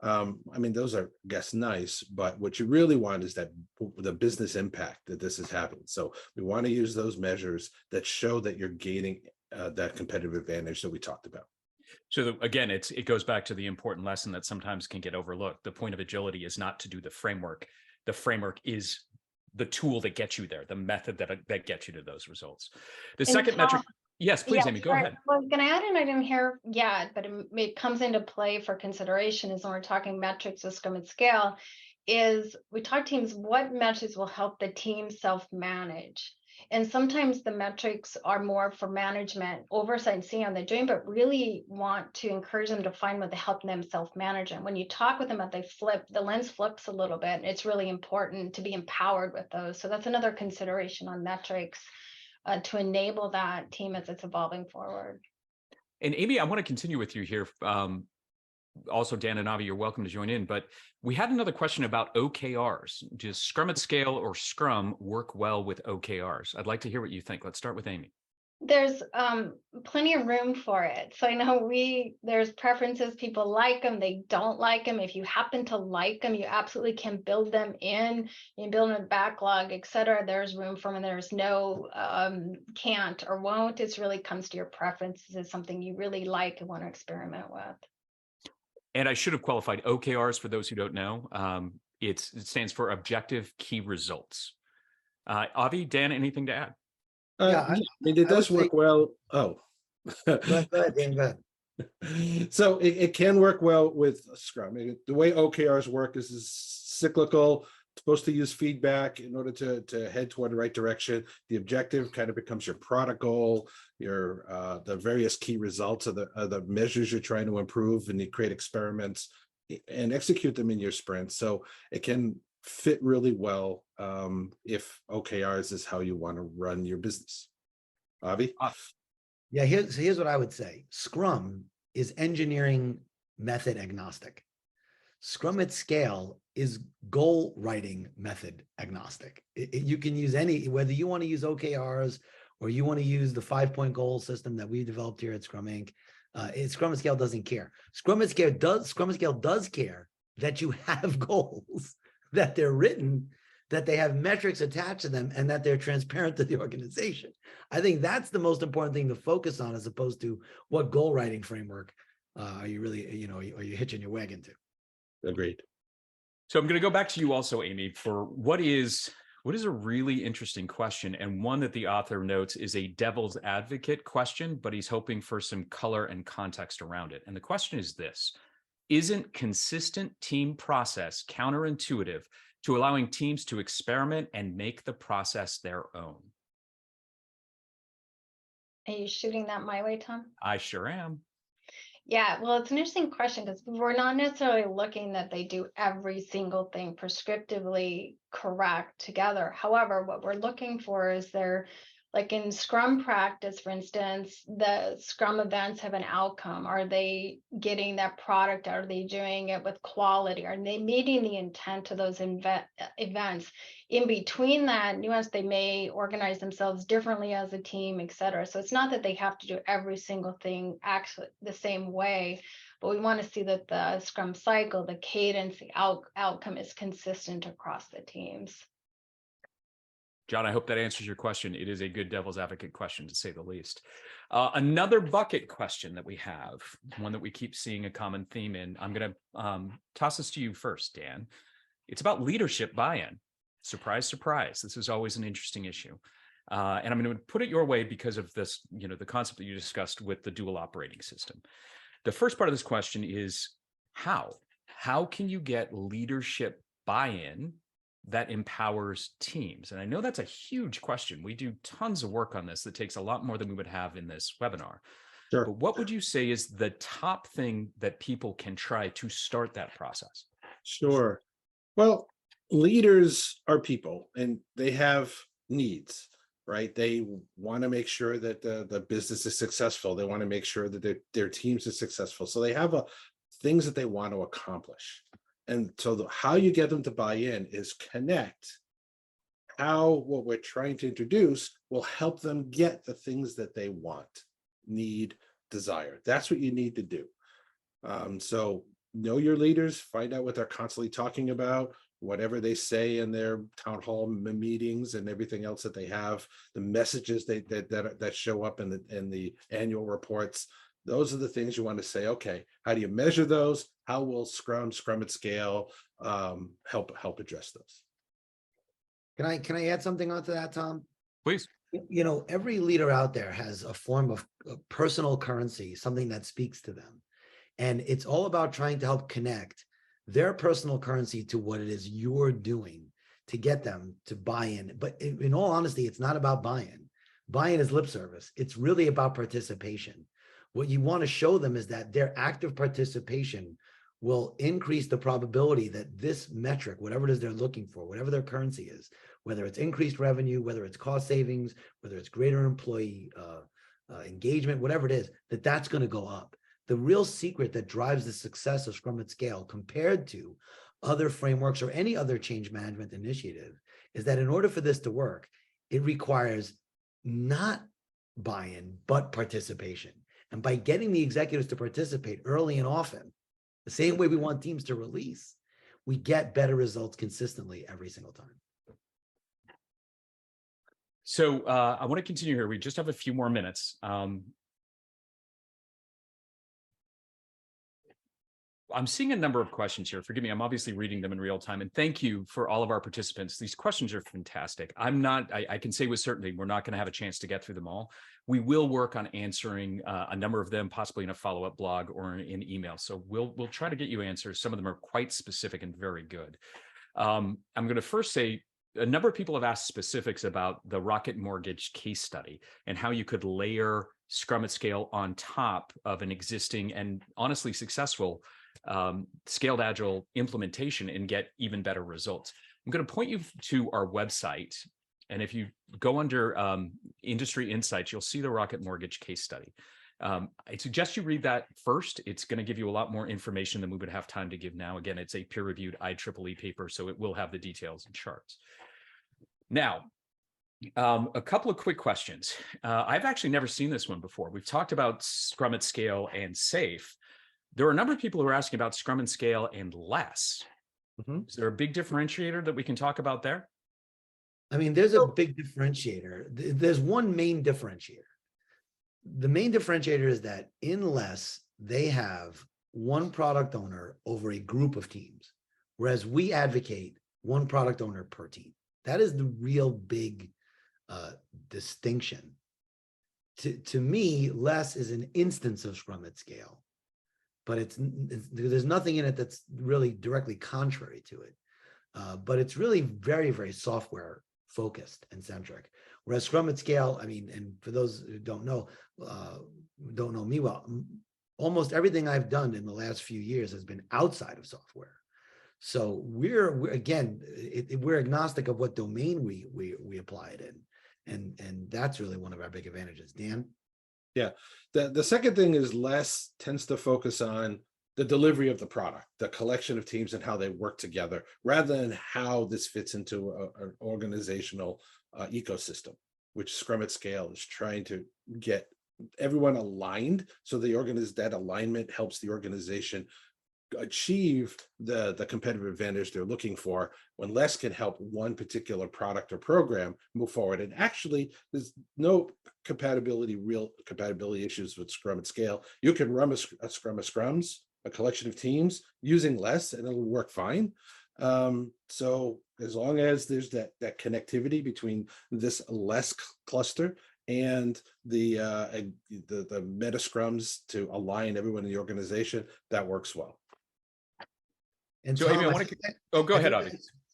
I mean, those are, I guess, nice, but what you really want is that the business impact that this has happened. So we want to use those measures that show that you're gaining that competitive advantage that we talked about. So again, it goes back to the important lesson that sometimes can get overlooked. The point of agility is not to do the framework. The framework is the tool that gets you there, the method that gets you to those results. The second metric. Yes, please, Amy, go ahead. I was going to add in, I didn't hear yet, but it comes into play for consideration is when we're talking metrics with Scrum and Scale, is we talk teams, what metrics will help the team self-manage? And sometimes the metrics are more for management, oversight, and seeing how they're doing, but really want to encourage them to find what they help them self-manage. And when you talk with them, the lens flips a little bit. And it's really important to be empowered with those. So that's another consideration on metrics to enable that team as it's evolving forward. And Amy, I want to continue with you here. Also, Dan and Avi, you're welcome to join in, but we had another question about OKRs. Does Scrum at Scale or Scrum work well with OKRs? I'd like to hear what you think. Let's start with Amy. There's plenty of room for it. So I know there's preferences. People like them, they don't like them. If you happen to like them, you absolutely can build them in. You can build them in backlog, etc. There's room for them. There's no can't or won't. It really comes to your preferences. It's something you really like and want to experiment with. And I should have qualified OKRs for those who don't know. It stands for Objective Key Results. Avi, Dan, anything to add? I mean, it does work well. Oh, go ahead, Dan, go ahead. So it can work well with Scrum. The way OKRs work is cyclical. It's supposed to use feedback in order to head toward the right direction. The objective kind of becomes your product goal, your the various key results of the measures you're trying to improve, and you create experiments and execute them in your sprints. So it can fit really well if OKRs is how you want to run your business. Avi? Yeah, here's what I would say. Scrum is engineering method agnostic. Scrum at Scale is goal writing method agnostic. You can use any, whether you want to use OKRs or you want to use the 5-point goal system that we developed here at Scrum Inc. Scrum at Scale doesn't care. Scrum at Scale does care that you have goals, that they're written, that they have metrics attached to them, and that they're transparent to the organization. I think that's the most important thing to focus on, as opposed to what goal writing framework are you really, are you hitching your wagon to? Agreed. So I'm going to go back to you also, Amy, for what is a really interesting question, and one that the author notes is a devil's advocate question, but he's hoping for some color and context around it. And the question is this: isn't consistent team process counterintuitive to allowing teams to experiment and make the process their own? Are you shooting that my way, Tom? I sure am. Yeah, well, it's an interesting question because we're not necessarily looking that they do every single thing prescriptively correct together. However, what we're looking for is like in Scrum practice, for instance, the Scrum events have an outcome. Are they getting that product? Are they doing it with quality? Are they meeting the intent of those events? In between that nuance, they may organize themselves differently as a team, et cetera. So it's not that they have to do every single thing actually the same way, but we want to see that the Scrum cycle, the cadence, the outcome is consistent across the teams. John, I hope that answers your question. It is a good devil's advocate question, to say the least. Another bucket question that we have, one that we keep seeing a common theme in. I'm going to toss this to you first, Dan. It's about leadership buy-in. Surprise, surprise. This is always an interesting issue. And I'm going to put it your way because of this, the concept that you discussed with the dual operating system. The first part of this question is how? How can you get leadership buy-in that empowers teams? And I know that's a huge question. We do tons of work on this that takes a lot more than we would have in this webinar. Sure. But what would you say is the top thing that people can try to start that process? Sure. Well, leaders are people and they have needs, right? They want to make sure that the business is successful. They want to make sure that their teams are successful. So they have things that they want to accomplish. And so how you get them to buy in is connect how what we're trying to introduce will help them get the things that they want, need, desire. That's what you need to do. So know your leaders, find out what they're constantly talking about, whatever they say in their town hall meetings and everything else that they have, the messages that show up in the annual reports. Those are the things you want to say, okay, how do you measure those? How will Scrum at Scale help address those? Can I add something onto that, Tom? Please. You know, every leader out there has a form of personal currency, something that speaks to them. And it's all about trying to help connect their personal currency to what it is you're doing to get them to buy in. But in all honesty, it's not about buy-in. Buy-in is lip service. It's really about participation. What you want to show them is that their active participation will increase the probability that this metric, whatever it is they're looking for, whatever their currency is, whether it's increased revenue, whether it's cost savings, whether it's greater employee engagement, whatever it is, that's going to go up. The real secret that drives the success of Scrum at Scale compared to other frameworks or any other change management initiative is that in order for this to work, it requires not buy-in, but participation. And by getting the executives to participate early and often, the same way we want teams to release, we get better results consistently every single time. So I want to continue here. We just have a few more minutes. I'm seeing a number of questions here. Forgive me, I'm obviously reading them in real time. And thank you for all of our participants. These questions are fantastic. I can say with certainty, we're not going to have a chance to get through them all. We will work on answering a number of them, possibly in a follow-up blog or in email. So we'll try to get you answers. Some of them are quite specific and very good. I'm going to first say, a number of people have asked specifics about the Rocket Mortgage case study and how you could layer Scrum at Scale on top of an existing and honestly successful scaled agile implementation and get even better results. I'm going to point you to our website. And if you go under industry insights, you'll see the Rocket Mortgage case study. I suggest you read that first. It's going to give you a lot more information than we would have time to give now. Again, it's a peer-reviewed IEEE paper, so it will have the details and charts. Now, a couple of quick questions. I've actually never seen this one before. We've talked about Scrum at Scale and SAFe. There are a number of people who are asking about Scrum and Scale and less. Is there a big differentiator that we can talk about there? I mean, there's a big differentiator. There's one main differentiator. The main differentiator is that in less, they have one product owner over a group of teams, whereas we advocate one product owner per team. That is the real big distinction. To me, less is an instance of Scrum at Scale, but there's nothing in it that's really directly contrary to it. But it's really very, very software focused and centric. Whereas Scrum at Scale, I mean, and for those who don't know me well, almost everything I've done in the last few years has been outside of software. So we're again, we're agnostic of what domain we apply it in, and that's really one of our big advantages. Dan? Yeah, the second thing is less tends to focus on the delivery of the product, the collection of teams and how they work together, rather than how this fits into an organizational ecosystem, which Scrum at Scale is trying to get everyone aligned. So that alignment helps the organization achieve the competitive advantage they're looking for, when less can help one particular product or program move forward. And actually, there's no real compatibility issues with Scrum at Scale. You can run a scrum of scrums, a collection of teams using less, and it'll work fine. So as long as there's that connectivity between this less cluster and the meta scrums to align everyone in the organization, that works well. And so, Tom, Amy, go ahead, Avi.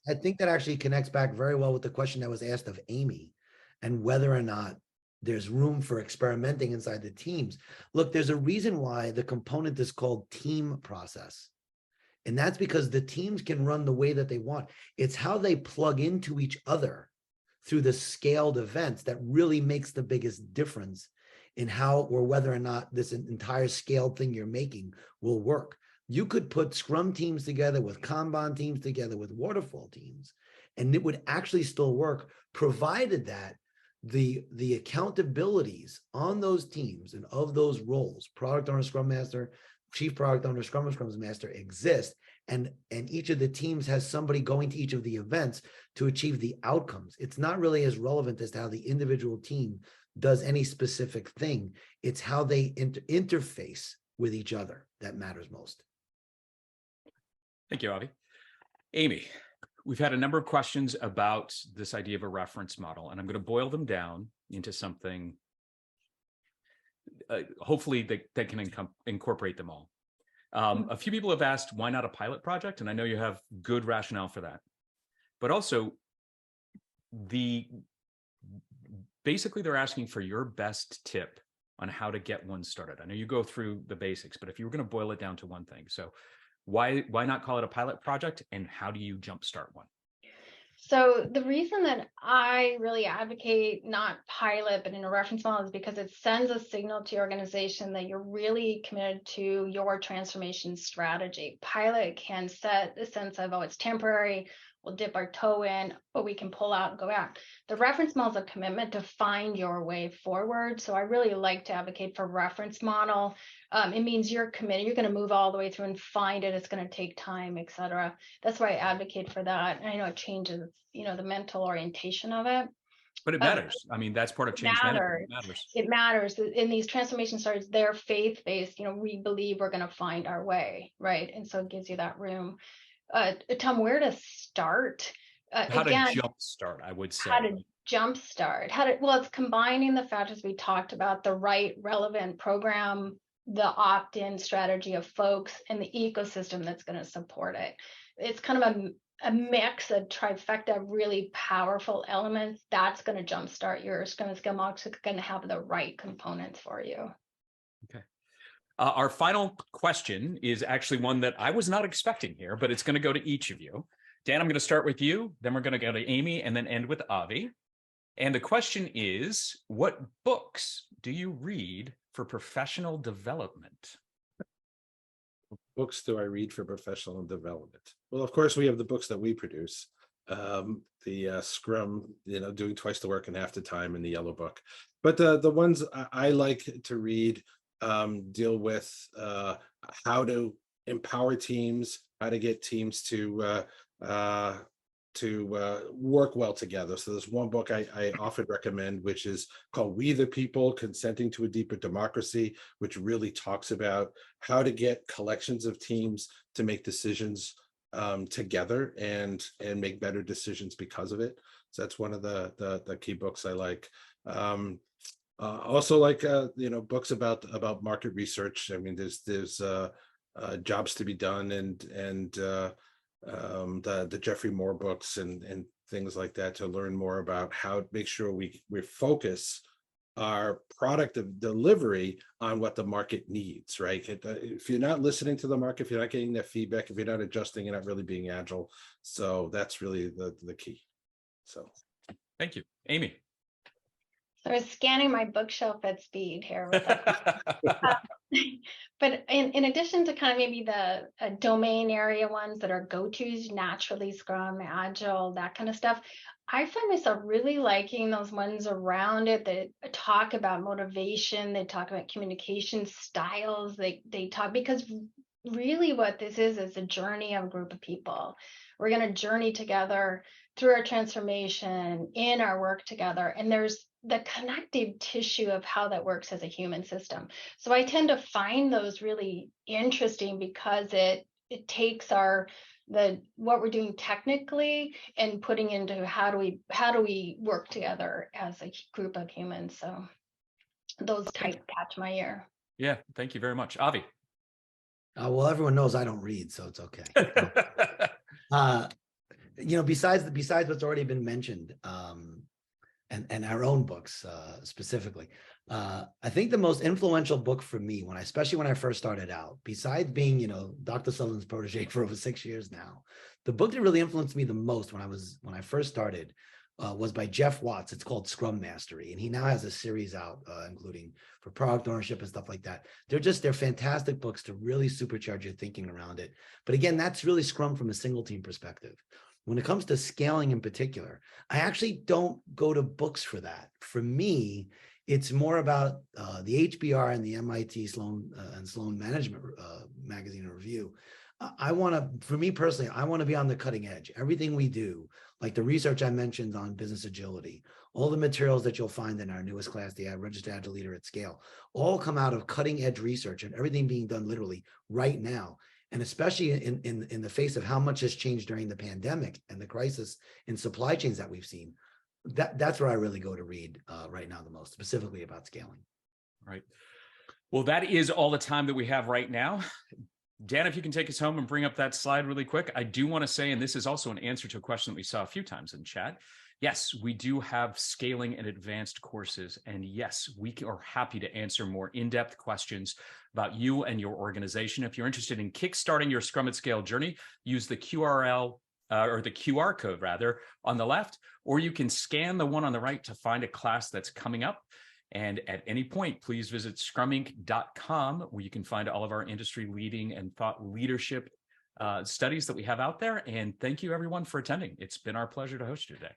I think that actually connects back very well with the question that was asked of Amy and whether or not there's room for experimenting inside the teams. Look, there's a reason why the component is called team process. And that's because the teams can run the way that they want. It's how they plug into each other through the scaled events that really makes the biggest difference in how or whether or not this entire scaled thing you're making will work. You could put Scrum teams together with Kanban teams together with waterfall teams, And it would actually still work, provided that the accountabilities on those teams and of those roles, product owner, scrum master, chief product owner, scrum master, exist. And each of the teams has somebody going to each of the events to achieve the outcomes. It's not really as relevant as to how the individual team does any specific thing. It's how they interface with each other that matters most. Thank you, Avi. Amy, we've had a number of questions about this idea of a reference model, and I'm going to boil them down into something, hopefully that can incorporate them all. A few people have asked, why not a pilot project? And I know you have good rationale for that. But also, basically they're asking for your best tip on how to get one started. I know you go through the basics, but if you were going to boil it down to one thing, so why not call it a pilot project, and how do you jumpstart one? So the reason that I really advocate not pilot, but in a reference model is because it sends a signal to your organization that you're really committed to your transformation strategy. Pilot can set the sense of, oh, it's temporary, we'll dip our toe in, but we can pull out and go back. The reference model is a commitment to find your way forward. So I really like to advocate for reference model. It means you're committed, you're going to move all the way through and find it. It's going to take time, et cetera. That's why I advocate for that. And I know it changes, the mental orientation of it. But it matters. I mean, that's part of change management. It matters. It matters. In these transformation stories, they're faith-based. We believe we're going to find our way, right? And so it gives you that room. Tom, where to start? How to jumpstart, I would say. How to jumpstart. Well, it's combining the factors we talked about, the right relevant program, the opt-in strategy of folks, and the ecosystem that's going to support it. It's kind of a mix, a trifecta of really powerful elements that's going to jumpstart your Scrum Scale model. It's going to have the right components for you. Okay. Our final question is actually one that I was not expecting here, but it's going to go to each of you. Dan, I'm going to start with you, then we're going to go to Amy, and then end with Avi. And the question is, what books do you read for professional development? Books do I read for professional development? Well, of course, we have the books that we produce. The Scrum, doing twice the work in half the time, in the Yellow Book. But the ones I like to read deal with how to empower teams, how to get teams to work well together. So there's one book I often recommend, which is called We the People, Consenting to a Deeper Democracy, which really talks about how to get collections of teams to make decisions together and make better decisions because of it. So that's one of the key books I like. Also like books about market research. I mean, there's jobs to be done, and the Jeffrey Moore books and things like that, to learn more about how to make sure we focus our product of delivery on what the market needs, right? If you're not listening to the market, if you're not getting that feedback, if you're not adjusting, you're not really being agile. So that's really the key. So thank you. Amy. So I was scanning my bookshelf at speed here. But in addition to kind of maybe the domain area ones that are go-tos, naturally Scrum, Agile, that kind of stuff, I find myself really liking those ones around it that talk about motivation, they talk about communication styles, they talk, because really what this is a journey of a group of people. We're going to journey together through our transformation, in our work together, and there's the connective tissue of how that works as a human system. So I tend to find those really interesting because it takes what we're doing technically and putting into how do we work together as a group of humans. So those types catch my ear. Yeah, thank you very much. Avi. Well, everyone knows I don't read, so it's okay. Besides what's already been mentioned, and our own books specifically, I think the most influential book for me, especially when I first started out, besides being Dr. Sutherland's protege for over 6 years now, the book that really influenced me the most when I first started was by Jeff Watts. It's called Scrum Mastery, and he now has a series out, including for product ownership and stuff like that. They're fantastic books to really supercharge your thinking around it. But again, that's really Scrum from a single team perspective. when it comes to scaling in particular, I actually don't go to books for that. For me, it's more about the HBR and the MIT Sloan and Sloan Management Magazine Review. For me personally, I want to be on the cutting edge. Everything we do, like the research I mentioned on business agility, all the materials that you'll find in our newest class, the Registered Agile Leader at Scale, all come out of cutting edge research and everything being done literally right now. And especially in the face of how much has changed during the pandemic and the crisis in supply chains that we've seen, that's where I really go to read right now the most, specifically about scaling. Right. Well, that is all the time that we have right now. Dan, if you can take us home and bring up that slide really quick. I do want to say, and this is also an answer to a question that we saw a few times in chat. Yes, we do have scaling and advanced courses. And yes, we are happy to answer more in-depth questions about you and your organization. If you're interested in kickstarting your Scrum at Scale journey, use the QR code rather on the left, or you can scan the one on the right to find a class that's coming up. And at any point, please visit scruminc.com, where you can find all of our industry leading and thought leadership studies that we have out there. And thank you everyone for attending. It's been our pleasure to host you today.